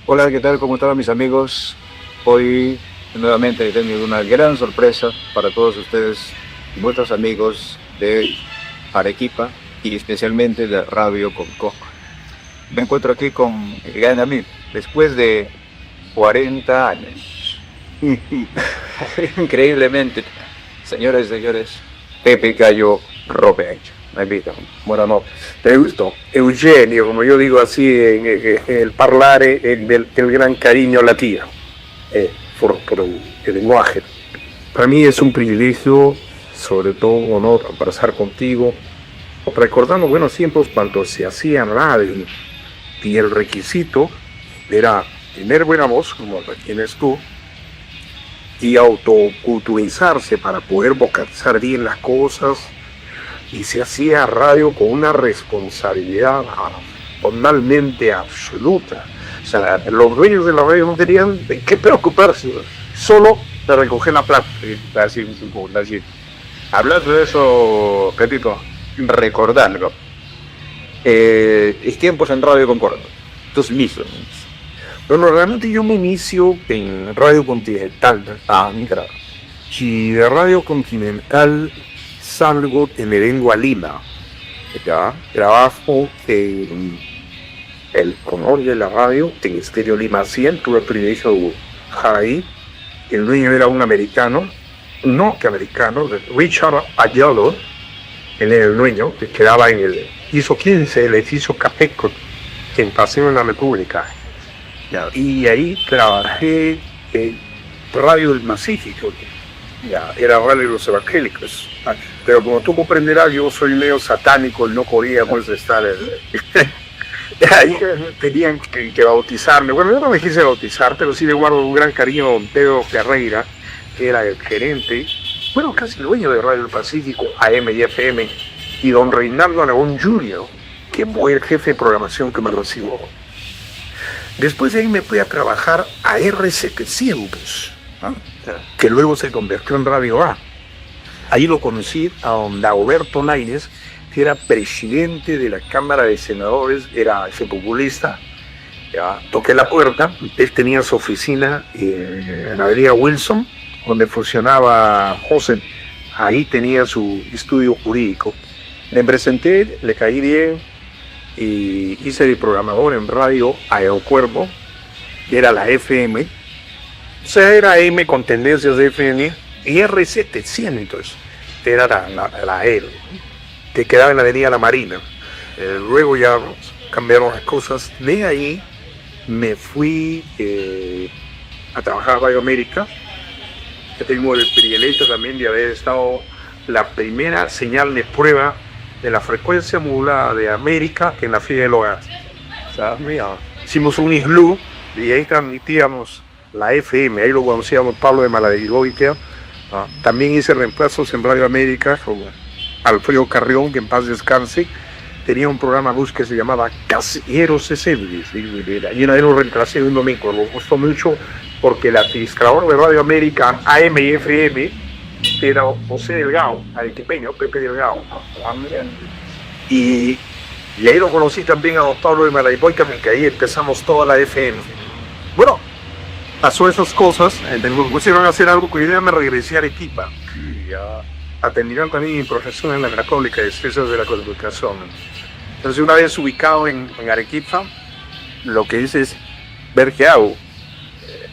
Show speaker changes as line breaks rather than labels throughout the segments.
Hola, ¿qué tal? ¿Cómo están mis amigos? Hoy nuevamente tengo una gran sorpresa para todos ustedes y vuestros amigos de Arequipa y especialmente de Radio Conco. Me encuentro aquí con el gran amigo después de 40 años. Increíblemente, señores y señores, Pepe Gallo Roberto. Me invito. Buenas noches.
Te gusto. Eugenio, como yo digo así en el parlare del gran cariño latino, por el lenguaje. Para mí es un privilegio, sobre todo un honor conversar contigo, recordando buenos tiempos cuando se hacía radio y el requisito era tener buena voz, como la tienes tú, y autoculturizarse para poder vocalizar bien las cosas. Y se hacía radio con una responsabilidad totalmente absoluta. O sea, los dueños de la radio no tenían de qué preocuparse, solo de recoger la plata.
Así. Hablando de eso, Petito, recordando tiempos en Radio Concordia, tus mismos.
Bueno, realmente yo me inicio en Radio Continental.
Mira.
Y de Radio Continental salgo y me vengo a Lima. Ya, trabajo en el honor de la radio, en Estéreo Lima 100, tuve el privilegio de trabajar ahí. El dueño era un americano, Richard Ayalo, él era el dueño, que quedaba en el piso 15, el edificio Cafeco, en Paseo de la República. Ya, y ahí trabajé en Radio del Pacífico. Ya, era Radio de los Evangélicos. Pero como tú comprenderás, yo soy medio satánico y no podíamos estar. Ahí tenían que bautizarme. Bueno, yo no me quise bautizar, pero sí le guardo un gran cariño a don Pedro Ferreira, que era el gerente, bueno, casi el dueño de Radio del Pacífico, AM y FM, y don Reinaldo Aragón Jr., que fue el jefe de programación que me recibió. Después de ahí me fui a trabajar a R700, ¿no? Que luego se convirtió en Radio A. Ahí lo conocí a don Dagoberto Lainez, que era presidente de la Cámara de Senadores, era ese populista. Ya, toqué la puerta, él tenía su oficina en la avenida Wilson, donde funcionaba José. Ahí tenía su estudio jurídico. Me presenté, le caí bien y hice de programador en radio Aerocuervo, que era la FM. O sea, era M con tendencias de FM, y R700 era la L, que quedaba en la avenida La Marina. Luego ya cambiaron las cosas. De ahí me fui a trabajar a Radio América. Yo tengo el privilegio también de haber estado la primera señal de prueba de la frecuencia modulada de América en la Fiesta del Hogar. O sea, mira, hicimos un iglú y ahí transmitíamos la FM, ahí lo conocíamos Pablo de Maladigoitia. También hice reemplazos en Radio América con Alfredo Carrión, que en paz descanse. Tenía un programa bus que se llamaba Caseros Esebles, y una vez lo reemplacé un domingo. Me gustó mucho porque el administrador de Radio América AM y FM era José Delgado, arequipeño, Pepe Delgado. Y ahí lo conocí también a don Pablo de Maladigoitia, que ahí empezamos toda la FM. Bueno, pasó esas cosas, me pusieron a hacer algo que yo ya me regresé a Arequipa. Y atendieron también mi profesión en la Católica de Ciencias de la Comunicación. Entonces, una vez ubicado en Arequipa, lo que hice es ver qué hago.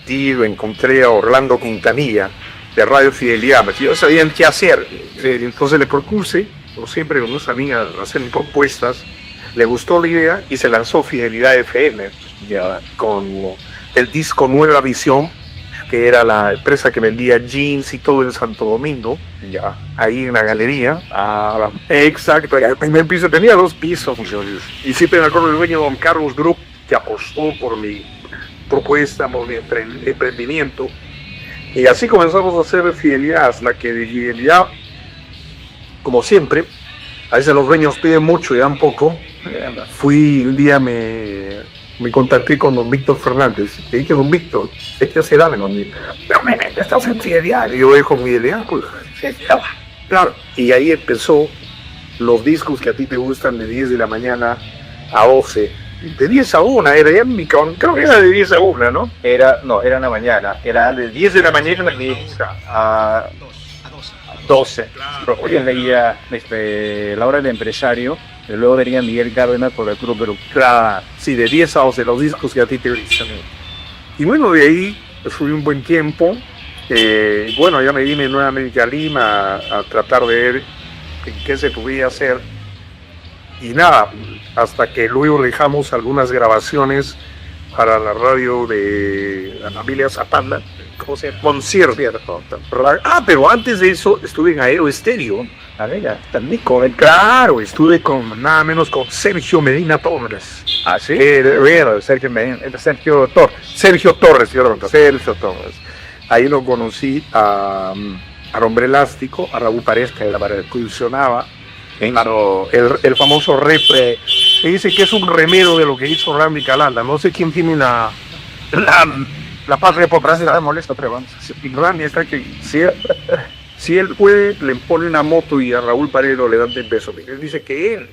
Y lo encontré a Orlando Quintanilla, de Radio Fidelidad. Yo sabía qué hacer. Entonces le propuse, como siempre, con unas amigas, hacer propuestas. Le gustó la idea y se lanzó Fidelidad FM, ya, con el disco Nueva Visión, que era la empresa que vendía jeans y todo en Santo Domingo, ya, ahí en la galería. Exacto, el primer piso tenía 2 pisos. Y siempre me acuerdo del dueño, don Carlos Group, que apostó por mi propuesta, por mi emprendimiento. Y así comenzamos a hacer Fidelidad, hasta que de Fidelidad, como siempre, a veces los dueños piden mucho y dan poco. Un día me contacté con don Víctor Fernández. Le dije, don Víctor, este hace daño conmigo. Pero estás en Fidelidad. Y yo dejo mi Fidelidad, pues. Claro. Y ahí empezó los discos que a ti te gustan de 10 de la mañana a 12 De 10 a 1, era ya creo que era de 10 a 1, ¿no?
No, era en la mañana, era de
10 de la mañana
a 12. Porque leía la hora del empresario, y luego venía Miguel Cárdenas por el Club Perú.
Claro, sí, de 10 a 11, los discos que a ti te gustan. Y bueno, de ahí fui un buen tiempo. Bueno, ya me vine nuevamente a Lima a tratar de ver en qué se podía hacer. Y nada, hasta que luego dejamos algunas grabaciones para la radio de la familia Zapata, ¿cómo se llama? Concierto. Pero antes de eso estuve en Aero Estéreo.
A ver, también con el...
Claro, estuve con nada menos con Sergio Medina Torres.
Ah, sí.
Sergio Medina, Sergio Torres. Sergio Torres. Ahí lo conocí a Hombre Elástico, a Raúl Paredes, que la percusionaba. Claro, el famoso rep, que dice que es un remero de lo que hizo Randy Calanda. No sé quién tiene la patria popular, se la molesta, pero vamos. Randy está que si él puede, le pone una moto y a Raúl Paredes le dan de peso. Él dice que él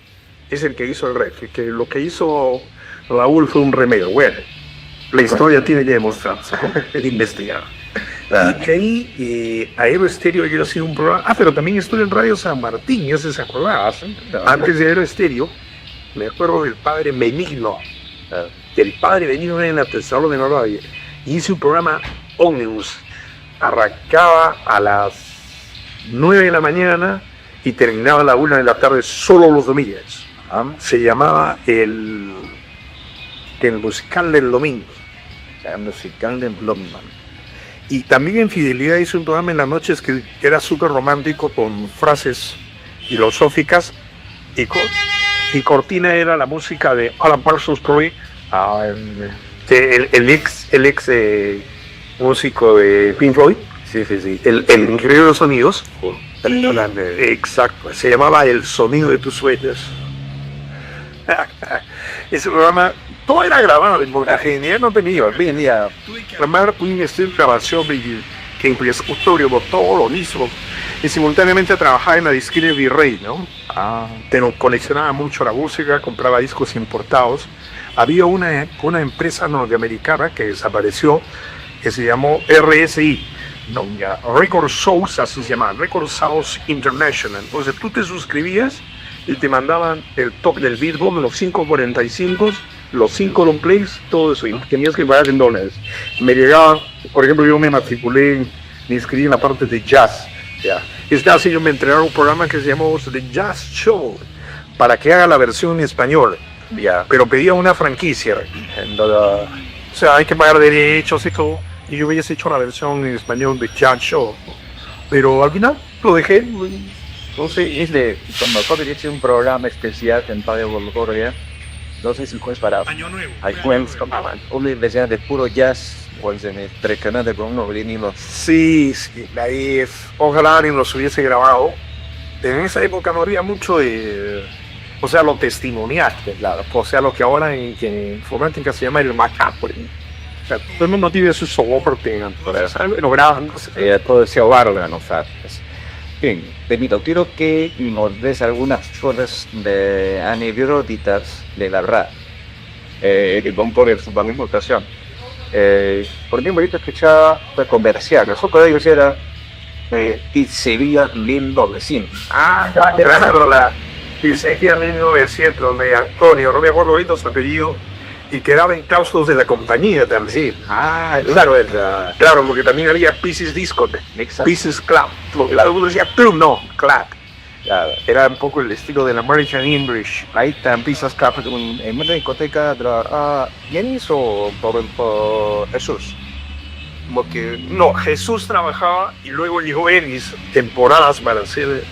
es el que hizo el rep, que lo que hizo Raúl fue un remero. Bueno, la historia tiene que demostrar, el investigar. Y que ahí Aero Estéreo yo hacía un programa. Pero también estuve en Radio San Martín, no sé si se acordaba. Antes de Aero Estéreo, me acuerdo del padre Benigno. El padre Benigno era en la tercera de radio. Y hice un programa ómnibus. Arrancaba a las 9 de la mañana y terminaba a la 1 de la tarde, solo los domingos. Se llamaba el musical del domingo.
El musical del domingo.
Y también en Fidelidad hice un programa en las noches que era súper romántico, con frases filosóficas, y cortina era la música de Alan Parsons Project, el ex músico de Pink Floyd, el ingeniero de los sonidos. Exacto, se llamaba El Sonido de tus Sueños. Ese programa todo era grabado, porque la genial no tenía. Tuve que armar un estudio de grabación que incluía escultorio, todo lo mismo. Y simultáneamente trabajaba en la disquera Virrey, ¿no? Coleccionaba mucho la música, compraba discos importados. Había una empresa norteamericana que desapareció, que se llamó RSI, Record Source, así se llama, Record Source International. Entonces tú te suscribías y te mandaban el top del Billboard, los 545, los 5 long plays, todo eso, y tenías que pagar en dólares. Me llegaba, por ejemplo, yo me inscribí en la parte de jazz. Es así, yo me entregaron un programa que se llamó The Jazz Show, para que haga la versión en español. Pero pedía una franquicia. O sea, hay que pagar derechos y todo. Y yo hubiese hecho la versión en español de Jazz Show. Pero al final lo dejé.
Entonces, cuando nosotros hicimos un programa especial en Radio Bolivia, no sé si fue para
Año Nuevo.
Una versión de puro jazz, pues en el canal de Bruno Vinilo.
Sí, ahí ojalá alguien los hubiese grabado. En esa época no había mucho de, o sea, lo testimonial, claro. O sea, lo que ahora en informática se llama el macabro. O sea, todo el mundo tiene su soporte, lo graban, no sé.
Todo ese hogar, ¿no? Bien, Benito, quiero que nos des algunas cosas de anécdotas de la verdad. Que van por su ocasión. Por ejemplo, ahorita escuchaba comercial, nosotros de ellos era Pizzería 1900.
Claro, la Pizzería 1900 de Antonio, no me acuerdo ahorita su apellido, y quedaba en claustros de la compañía también. Claro, porque también había Pieces Disco, Pieces Club. Uno decía Club, no, Club. Era un poco el estilo del American English.
Ahí están Pieces Club en una discoteca de Jenis o por Jesús.
Porque no, Jesús trabajaba y luego llegó Elvis, temporadas para hacer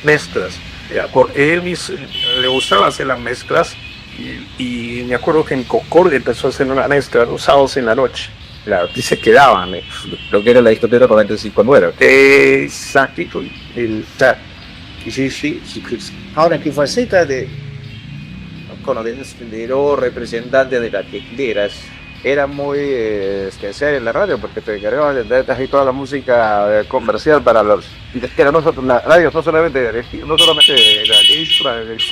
mezclas. Por Elvis le gustaba hacer las mezclas. Y me acuerdo que en Concordia empezó a hacer una mezcla los sábados en la noche.
Claro, y se quedaban, lo que era la discoteca 95.9.
Exacto.
Sí. Ahora, ¿qué faceta de los representantes de las disqueras era muy seria en la radio porque te encargaban de traer toda la música comercial para los... Era nosotros, la radio no solamente de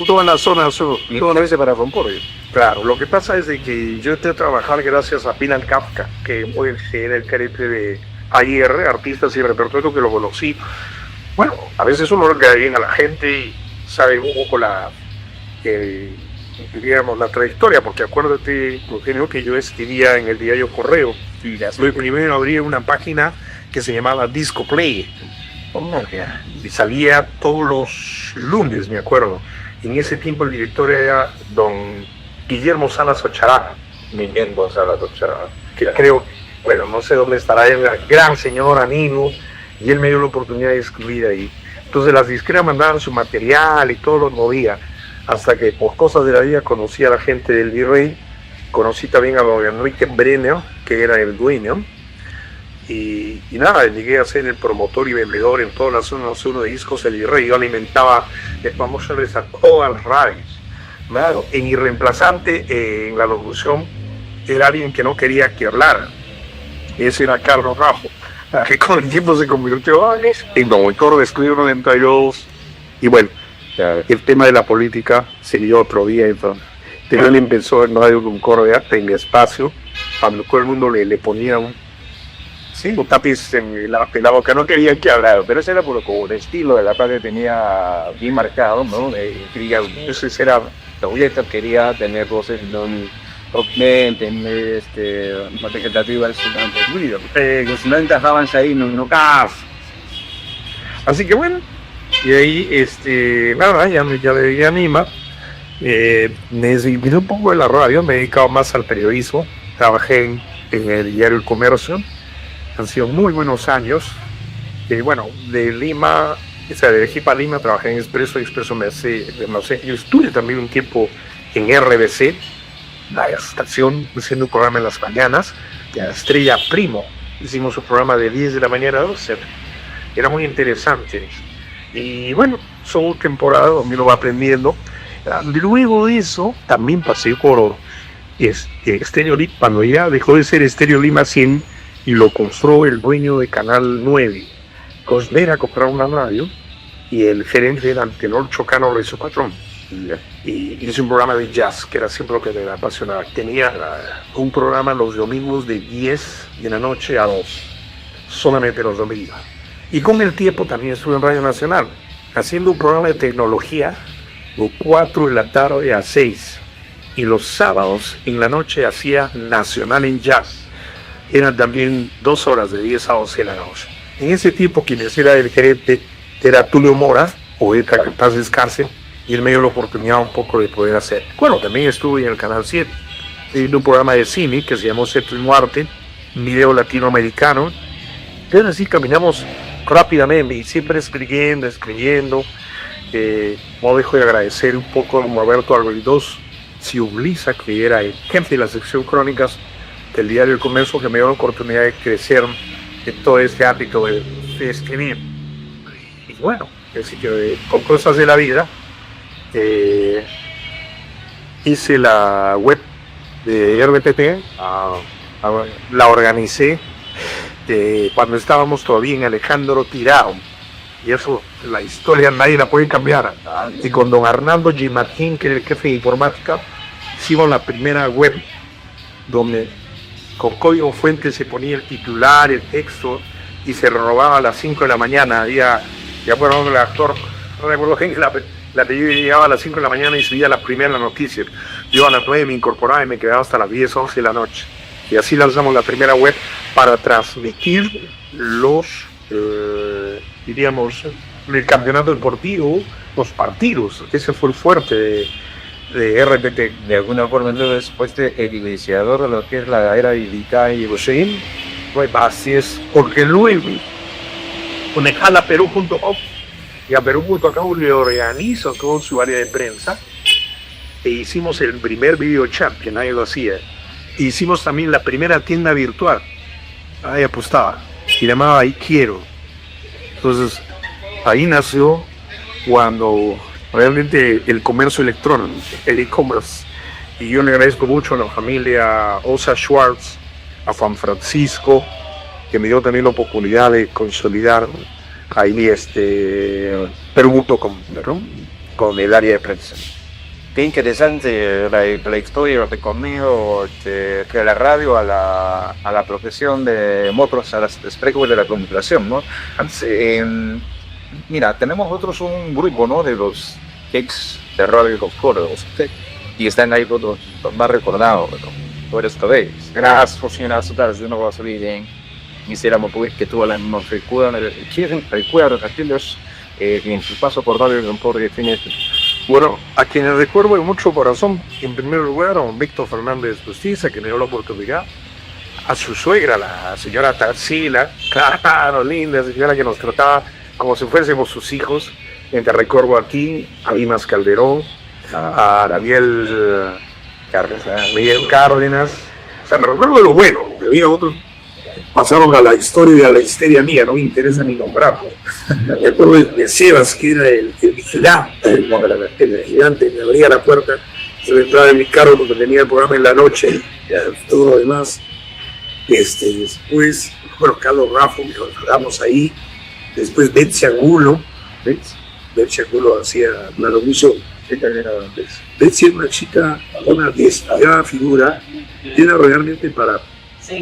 Toda la zona sur.
y todas las veces para Concordia.
Claro, lo que pasa es de que yo entré a trabajar gracias a Pinan Kafka, que era el gerente de AIR, Artistas y Repertorio, que lo conocí. Bueno, a veces uno le cae bien a la gente y sabe un poco digamos, la trayectoria, porque acuérdate, Eugenio, que yo escribía en el diario Correo.
Y ya
Lo primero abrí una página que se llamaba Disco Play. Y salía todos los lunes, me acuerdo. En ese tiempo el director era don Guillermo Salas Ochará.
Guillermo Salas Ochará.
Que creo, bueno, no sé dónde estará, el gran señor amigo, y él me dio la oportunidad de escribir ahí. Entonces las disqueras mandaban su material y todo lo movía, hasta que por cosas de la vida conocí a la gente del Virrey, conocí también a don Enrique Brenner, que era el dueño, y nada, llegué a ser el promotor y vendedor en toda la zona sur de discos del Virrey. Yo alimentaba, vamos a ver, a todas las radios. Claro, y mi reemplazante en la locución era alguien que no quería que hablara. Ese era Carlos Rajo, que con el tiempo se convirtió en promotor de Estudio 92. Y bueno, el tema de la política se dio otro día. Entonces, él empezó en Radio Concordia, en espacio, cuando todo el mundo le ponía un tapiz en la boca, no quería que hablara.
Pero ese era como el estilo de la radio tenía bien marcado, ¿no? Ese era, la quería tener voces aumenten, más vegetativa al ruido. Que si no encajaban ahí, no caas.
Así que bueno, y ahí, nada, ya me anima. Me desinvité un poco de la radio, me he dedicado más al periodismo. Trabajé en el diario El Comercio. Han sido muy buenos años. Bueno, de Lima, de Arequipa a Lima, trabajé en Expreso me sé. Yo estuve también un tiempo en RBC, la estación, haciendo un programa en las mañanas, de Estrella Primo. Hicimos un programa de 10 de la mañana a 12. Era muy interesante. Y bueno, son temporadas donde uno va aprendiendo. Luego de eso, también pasé por Estéreo Lima, cuando ya dejó de ser Estéreo Lima 100, y lo compró el dueño de Canal 9. Cosmera compró una radio y el gerente era Antenor Chocano Lorenzo Patrón. Y hizo un programa de jazz, que era siempre lo que me apasionaba. Tenía un programa los domingos de 10 de la noche a 2, solamente los domingos. Y con el tiempo también estuve en Radio Nacional, haciendo un programa de tecnología de 4 de la tarde a 6. Y los sábados en la noche hacía Nacional en Jazz. Eran también 2 horas de 10 a 11 de la noche. En ese tiempo quien era el gerente era Tulio Mora, poeta que en paz descanse, y él me dio la oportunidad un poco de poder hacer. Bueno, también estuve en el Canal 7, en un programa de cine que se llamó Séptimo Arte, un video latinoamericano. Entonces así caminamos rápidamente y siempre escribiendo. No dejo de agradecer un poco a Roberto Alberidós Ciubliza, que era el jefe de la sección Crónicas del diario El Comercio, que me dio la oportunidad de crecer en todo este ámbito de escribir. Y bueno, así que con cosas de la vida, hice la web de RTP, la organicé cuando estábamos todavía en Alejandro Tirado, y eso, la historia nadie la puede cambiar. Y con don Arnaldo G. Martín, que era el jefe de informática, hicimos la primera web donde con código fuente se ponía el titular, el texto, y se renovaba a las 5 de la mañana. Ya bueno, el actor, no recuerdo bien, la apellido llegaba a las 5 de la mañana y subía la primera noticia. Yo a las 9 me incorporaba y me quedaba hasta las 10, 11 de la noche. Y así lanzamos la primera web para transmitir diríamos, el campeonato deportivo, los partidos. Ese fue el fuerte de RTP.
De alguna forma, entonces, el iniciador de lo que es la era Ilita y Hussein.
Pues así es, porque luego con Perú.com y a Perú.com le organizó todo su área de prensa e hicimos el primer video chat, que nadie lo hacía. Hicimos también la primera tienda virtual, ahí apostaba, y llamaba Ahí Quiero. Entonces ahí nació cuando realmente el comercio electrónico, el e-commerce, y yo le agradezco mucho a la familia Osa Schwartz, a Juan Francisco, que me dio también la oportunidad de consolidar ahí Perú.com, ¿no? Con el área de prensa.
Qué interesante la historia, el recorrido de la radio a la profesión de Motros, a las especies de la comunicación, ¿no? Mira, tenemos nosotros un grupo, ¿no? De los ex de Radio Concordo, y están ahí todos los más recordados, ¿no? Por esto veis. Gracias por señalar su tarde, de nuevo a salir en quisiéramos pues que todas las nos recuerdan aquellos en su paso por Radio Concordo y fines.
Bueno, a quienes recuerdo de mucho corazón, en primer lugar a don Víctor Fernández Justicia, que me dio la oportunidad, a su suegra, la señora Tarsila, claro, linda señora que nos trataba como si fuésemos sus hijos. Te recuerdo aquí, a Dimas Calderón, a Miguel Cárdenas. O sea, me recuerdo de lo bueno, porque había otros pasaron a la historia y a la histeria mía, no me interesa ni nombrarlo. Me acuerdo de Sebas, que era el vigilante, el vigilante, me abría la puerta, se me entraba en mi carro porque tenía el programa en la noche, y todo lo demás. Después, bueno, Carlos Raffo, que nos quedamos ahí. Después Betsy Angulo, Betsy Angulo hacía una locución. Betsy era una chica, una destacada figura, era realmente para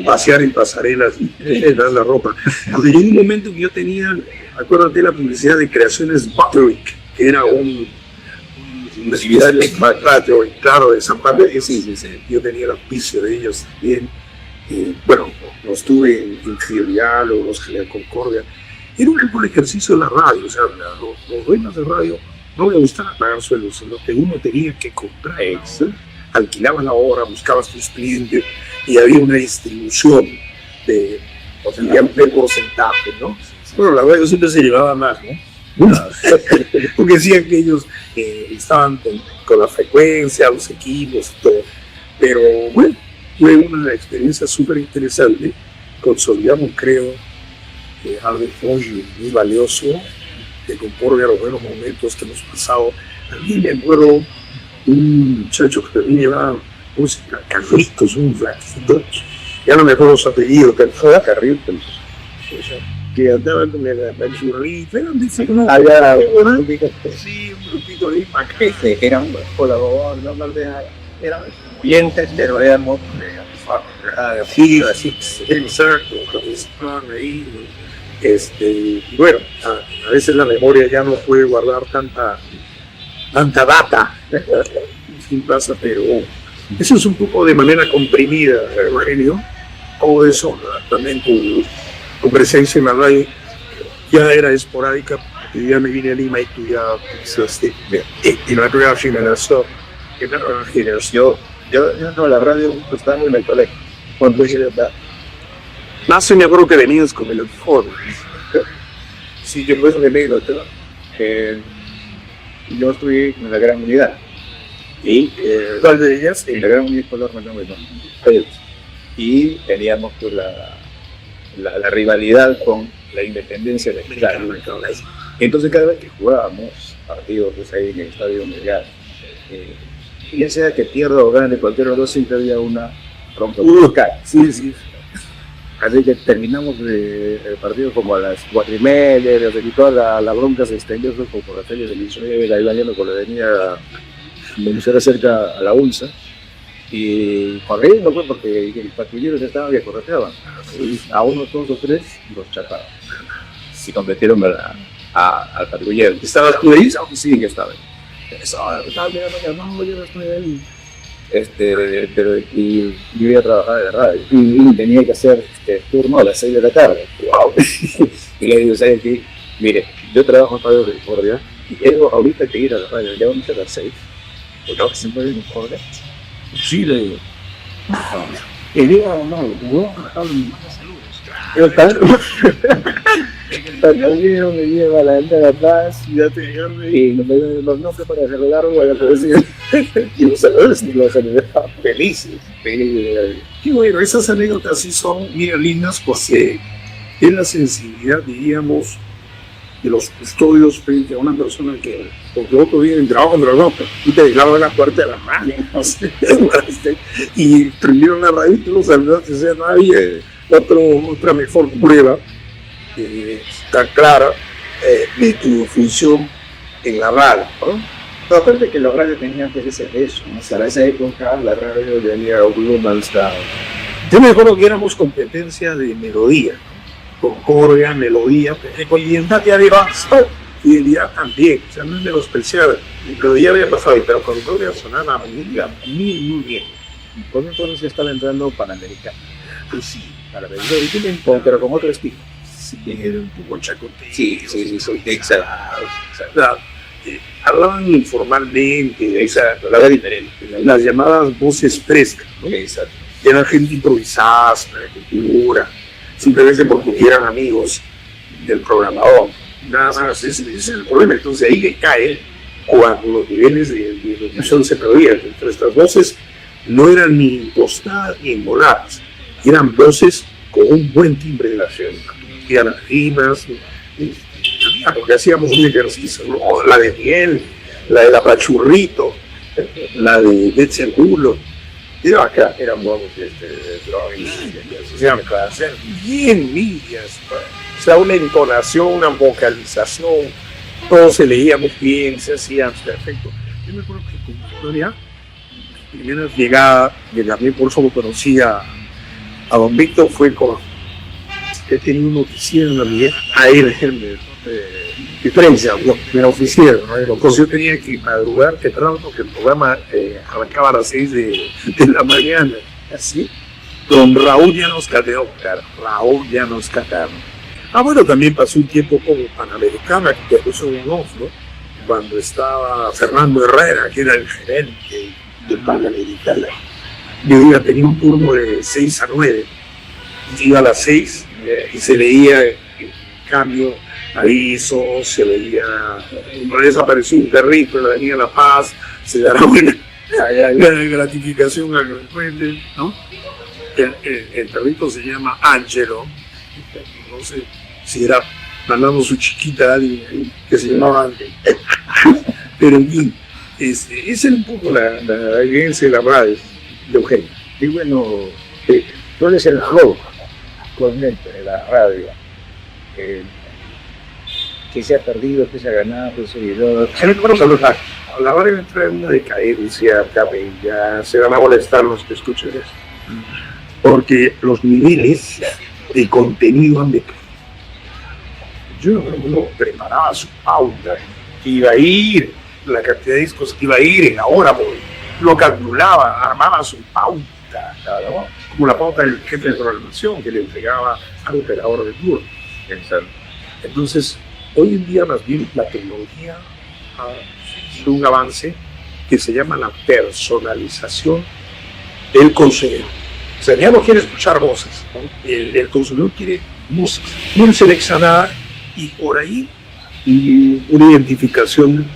pasear en pasarelas y dar la ropa. Porque en un momento que yo tenía, acuérdate la publicidad de Creaciones Butterick, que era una actividad de Butterick, claro, de San Pablo. Sí. Yo tenía el auspicio de ellos también. Bueno, los tuve en Fidelidad, los General Concordia. Era un poco el ejercicio de la radio, o sea, los dueños de radio no le gustaba pagar sueldos, sino que uno tenía que comprar, alquilabas la hora, buscabas tus clientes y había una distribución de porcentaje, ¿no? Bueno, la radio siempre se llevaba más, ¿no? Porque decían que ellos estaban con la frecuencia, los equipos y todo. Pero bueno, fue una experiencia súper interesante. Consolidamos, creo, algo muy valioso que concordia a los buenos momentos que hemos pasado. A mí me acuerdo un muchacho que también llevaba música, Carlitos, un flaquito, ya no me acuerdo su apellido, Carlitos, que andaba con el churrito, era un diseño allá, sí, un grupito de maquete, eran colaboradores, eran oyentes, pero éramos sí, así, exacto, estaban ahí. Bueno, a veces la memoria ya no puede guardar tanta data, sin pasa, pero eso es un poco de manera comprimida, Eugenio. Todo eso, también tu presencia en la radio ya era esporádica, porque ya me vine a Lima y tú ya empezaste en la nueva generación. Yo no, la radio estaba en el colegio, cuando dije verdad. Más me acuerdo que venías con el uniforme. Sí, yo pues de negro, yo estuve en la Gran Unidad. ¿Y cuál de ellas? En la Gran Unidad Color y teníamos pues, la rivalidad con la Independencia de la Escala. Entonces cada vez que jugábamos partidos pues, ahí en el Estadio Melgar, ya sea que pierda o gane cualquiera de los dos, siempre había una bronca. Sí. Así que terminamos el partido como a las 4:30, y toda la bronca se extendió como por las calles de Michoacán, la iba yendo por la avenida Venezuela cerca a la UNSA, y corriendo fue porque el patrullero ya estaba que correteaban, a unos 2 o 3 los chaparon, y convirtieron al patrullero. ¿Estabas tú ahí? Sí, que estaba ahí. No, yo no estoy ahí. Pero y yo iba a trabajar de radio y tenía que hacer turno a las 6 de la tarde. Wow. Y le digo, ¿sabes qué? Mire, yo trabajo en Radio Concordia y llego ahorita que ir a la radio, ya vamos a las 6. ¿No? ¿Siempre en Concordia? Sí, le digo. Y digo, no, yo me lleva a la gente de atrás y ya te y los nombres para arreglar o a decir y los saludaba felices. Qué bueno, esas anécdotas sí son bien lindas porque es la sensibilidad, diríamos,
de los custodios frente a una persona que, porque otro día entraban de la nota y te dejaban la puerta de la mano y prendieron la radio y tú no sabías que sea nadie. Otra mejor prueba está clara de tu función en la radio, ¿no?
Pero aparte que la radio tenía que ser eso, ¿no? O sea, en esa época la radio tenía Global Sound.
Yo me acuerdo que éramos competencia de melodía, ¿no? Concordia, melodía, fidelidad ya había pasado, fidelidad también, o sea, no es menospreciar, melodía había pasado, pero Concordia sonaba muy bien.
Por entonces ya estaba entrando Panamericana.
Pues sí,
Para ver, pero con otro estilo.
sí, era un poco chacoteo.
Sí, exacto.
O sea, hablaban informalmente,
Era diferente.
las llamadas voces frescas, ¿no?
Exacto.
Eran gente improvisada, cultura, simplemente porque eran amigos del programador. Nada más, ese es el problema. Entonces ahí cae cuando los niveles de locución se perdían. Entre estas voces no eran ni impostadas ni emboladas, eran voces con un buen timbre de la acción. Eran las rimas, porque hacíamos un ejercicio, ¿no? La de Miguel, la de Apachurrito, la de Betzel Hulo. Era acá, eran buenos bien millas, o sea, una entonación, una vocalización, todos se leíamos bien, se hacían perfecto. Yo me acuerdo que con historia, primera llegada, que también por eso lo conocí a don Víctor, fue con que tenía un noticiero en la vida, ahí de diferencia, me lo ofrecieron, ¿no? Entonces yo tenía que madrugar temprano porque el programa arrancaba a las 6 de la mañana, así. Don Raúl Llanos Catero, claro, Raúl Llanos Catero. Bueno, también pasó un tiempo como Panamericana, que puso un off, ¿no? Cuando estaba Fernando Herrera, que era el gerente de Panamericana. Yo iba a tener un turno de 6 a 9, iba a las 6 y se leía el cambio, avisos, se veía, desapareció un perrito en la avenida La Paz, se dará una gratificación al recuerde, ¿no? El perrito se llama Angelo, no sé si era mandando su chiquita a alguien que se llamaba Angelo, pero en fin, esa es un poco la evidencia de la radio de Eugenio.
Y bueno, tú eres el rock actualmente de la radio. Que se ha perdido, que se ha ganado, que se ha olvidado.
La radio entra en una decadencia, ya se van a molestar los que escuchen eso. Porque los niveles de contenido han decaído. Yo no preparaba su pauta, que iba a ir, la cantidad de discos que iba a ir, en la hora, lo calculaba, armaba su pauta, ¿no? Como la pauta del jefe de programación que le entregaba al operador de turno. Entonces, hoy en día más bien la tecnología ha sido un avance que se llama la personalización del consumidor. O sea, ya no quiere escuchar voces, ¿no? El consumidor quiere música muy seleccionada y por ahí una identificación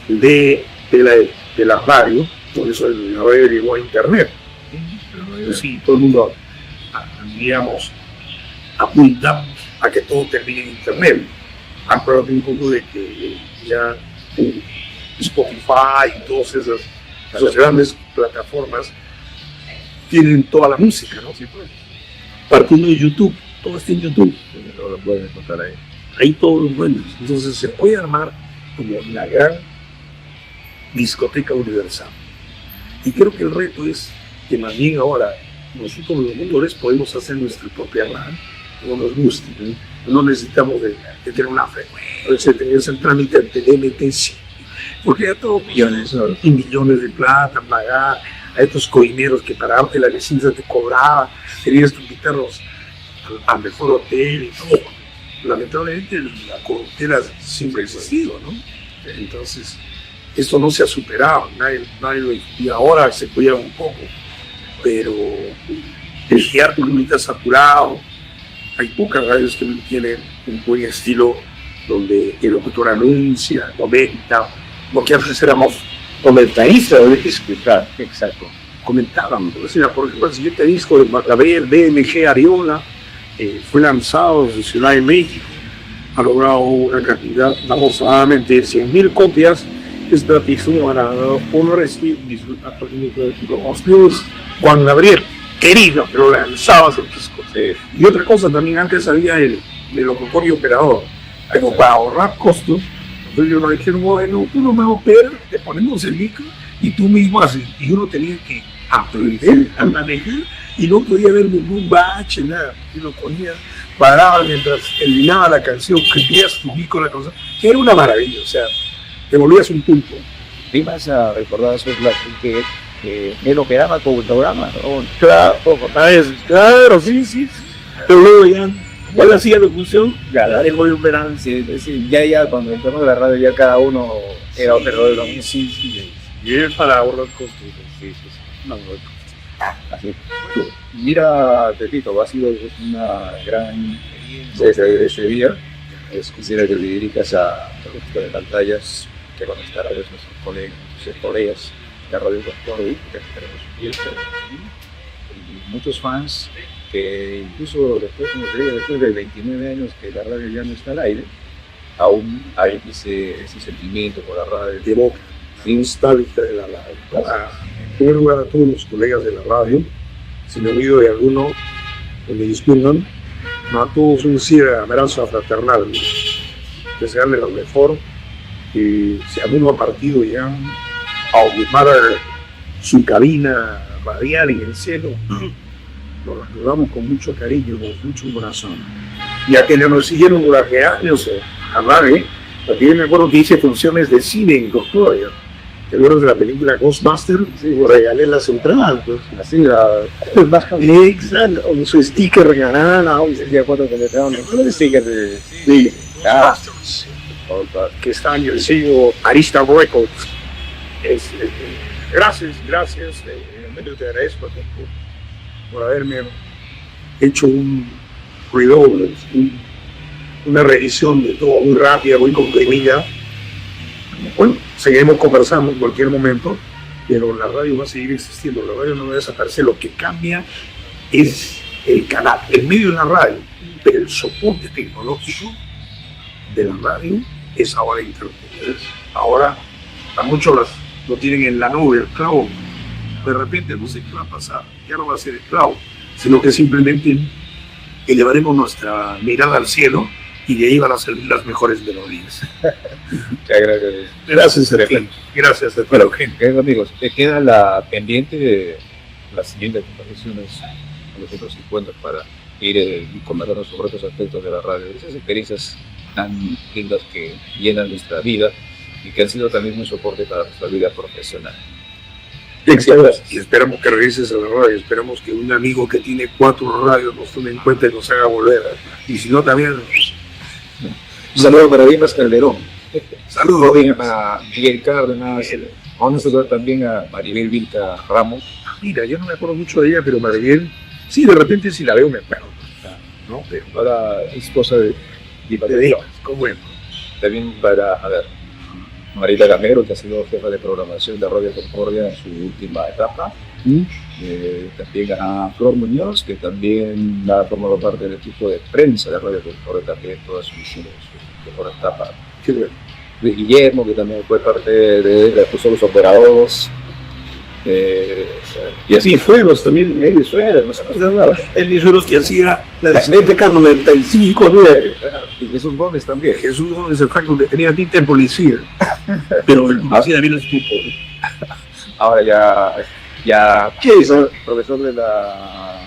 de la radio. Por eso la radio llegó a internet. Sí, todo el mundo, digamos, apuntamos a que todo termine en internet. Acuérdate un poco de que ya Spotify y todas esas grandes plataformas tienen toda la música, ¿no? Sí, pues. Partiendo de YouTube, todo está en YouTube.
Todo lo pueden encontrar ahí.
Ahí todos los buenos. Entonces se puede armar como una gran discoteca universal. Y creo que el reto es que más bien ahora nosotros los locutores podemos hacer nuestra propia radio, como nos guste, ¿no? No necesitamos de tener una frecuencia, tener ese trámite ante DMT, porque ya todo millones y millones de plata, pagar a estos coineros que para darte la licencia te cobraba, tenías que invitarlos al mejor hotel y todo. Lamentablemente la corruptela siempre ha existido, ¿no? Entonces, esto no se ha superado, nadie lo, y ahora se cuida un poco, pero el teatro está saturado. Hay pocas radios que tienen un buen estilo donde el locutor anuncia, comenta, porque antes éramos comentaristas,
Exacto.
comentábamos. O sea, por ejemplo, el siguiente disco de Macabel, BMG Ariola, fue lanzado en Ciudad de México. ha logrado una cantidad, aproximadamente 100.000 copias. Es gratísimo para uno recibir los libros Juan Gabriel, querido, pero lanzabas el disco. Y otra cosa, también antes había el locutor y operador, pero para ahorrar costos, entonces nos dijeron, bueno, tú no me operas, te ponemos el micro y tú mismo haces. Y uno tenía que aprender a manejar y no podía ver ningún bache, nada. Y lo ponía, paraba mientras terminaba la canción, creías tu micro, la cosa, que era una maravilla, o sea, te volvías un pulpo.
¿Te vas a recordar eso, que él operaba con el programa? ¿No?
Claro, sí. Pero luego ya le hacía la función, ya dejó de operar.
Ya cuando entramos a la radio, ya cada uno era operador de lo mismo.
Sí. Y es para ahorrar costos.
Sí. No, así. Mira, Pepito, ha sido una gran experiencia ese día. Quisiera que le dedicas a los de pantallas que conectar a nuestros colegas de Radio Pastor, que esperamos y muchos fans que incluso después de 29 años que la radio ya no está al aire, aún hay ese sentimiento por la radio.
De boca, nostálgica de la radio. En primer lugar, a todos los colegas de la radio, si me olvido de alguno, que me disculpan, a todos un abrazo fraternal, desearles lo mejor, y si alguno ha partido ya a ocupar su cabina radial en el cielo, lo recordamos con mucho cariño, con mucho corazón. Y a quienes nos siguieron durante años a radio, también me acuerdo que hice funciones de cine en Coscoya. ¿Te acuerdas de la película Ghostbusters? Sí, regalé la central, pues. Así, exacto, con su sticker regalada, de acuerdo que le trajeron el sticker de Ghostbusters, que está en el sello Arista Records. Gracias, realmente te agradezco por haberme hecho un ruido, una revisión de todo muy rápida, muy comprimida. Bueno, seguiremos conversando en cualquier momento, pero la radio va a seguir existiendo, la radio no va a desaparecer, lo que cambia es el canal, el medio de la radio, pero el soporte tecnológico de la radio es ahora internet. Ahora a muchos lo tienen en la nube, el cloud. De repente no sé qué va a pasar, ya no va a ser el cloud, sino que simplemente elevaremos nuestra mirada al cielo y de ahí van a salir las mejores melodías.
Muchas gracias.
Gracias a ti. Gracias a ti.
Bueno, queridos amigos, queda la pendiente de las siguientes conversaciones a los otros encuentros para ir conversando sobre otros aspectos de la radio, esas experiencias tan lindas que llenan nuestra vida y que han sido también un soporte para nuestra vida profesional.
Y esperamos que regreses a la radio, esperamos que un amigo que tiene 4 radios nos tome en cuenta y nos haga volver. Y si no, también...
Un saludo para Dimas Calderón.
Saludos
a Miguel Cárdenas. Vamos a saludar también a Maribel Vilca Ramos.
Mira, yo no me acuerdo mucho de ella, pero Maribel, sí, de repente si la veo me acuerdo. ¿No? Pero
ahora esposa de
Dios, ¿cómo bueno?
También para, Marita Gamero, que ha sido jefa de programación de Radio Concordia en su última etapa. También a Flor Muñoz, que también ha formado parte del equipo de prensa de Radio Concordia, también toda su mejor etapa.
Qué bueno.
Luis Guillermo, que también fue parte de los operadores. Y así Sueros también, Eli Sueros, no se nada.
Eli Sueros que hacía la excelente Carlos 95,
y Jesús Gómez también.
Jesús Gómez, el Franco, que tenía tinta en policía, pero hacía bien el tipo.
Ahora ya ¿qué es? Profesor de la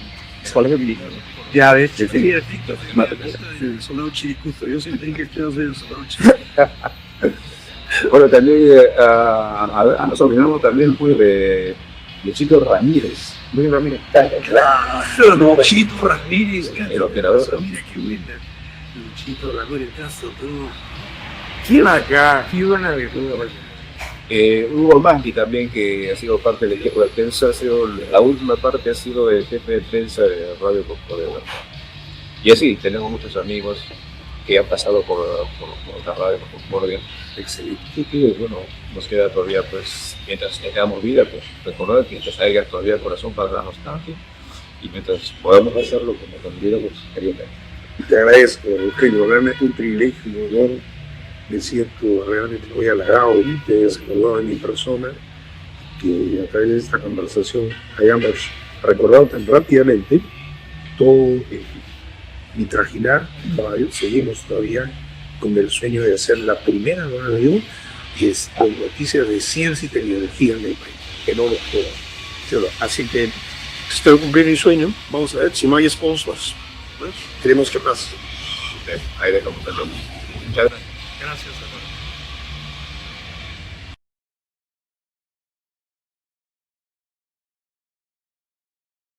Colegio Militar.
Ya ves, tenía tinta el soldado Chiricuzo, yo siempre dije que quiero ser el soldado Chiricuzo.
Bueno, también nos olvidamos también pues, de Chito Ramírez. Luis Ramírez.
Claro, no, Chito Ramírez.
El operador.
Mira qué buena. Chito Ramírez, caso todo. ¿Quién acá? ¿Qué buena de todo?
Hugo Manqui también, que ha sido parte del equipo de prensa, la última parte ha sido el jefe de prensa de Radio Concordia. Y así, tenemos muchos amigos que han pasado por la Radio Concordia. Excelente. Y bueno, nos queda todavía, pues, mientras tengamos vida, pues, recordar que mientras haya todavía corazón para la nostalgia y mientras podamos hacerlo como también, pues, quería
Te agradezco, Eugenio, realmente un privilegio, un honor. Me siento realmente muy halagado de que hayas acordado de mi persona, que a través de esta conversación hayamos recordado tan rápidamente todo mi trajinar. Todavía seguimos todavía con el sueño de hacer la primera radio con noticias de ciencia y tecnología en el país, que no lo puedo. Así que espero cumplir mi sueño. Vamos a ver si no hay sponsors. Queremos que pase.
Ahí dejamos el nombre. Muchas gracias.
Gracias, hermano.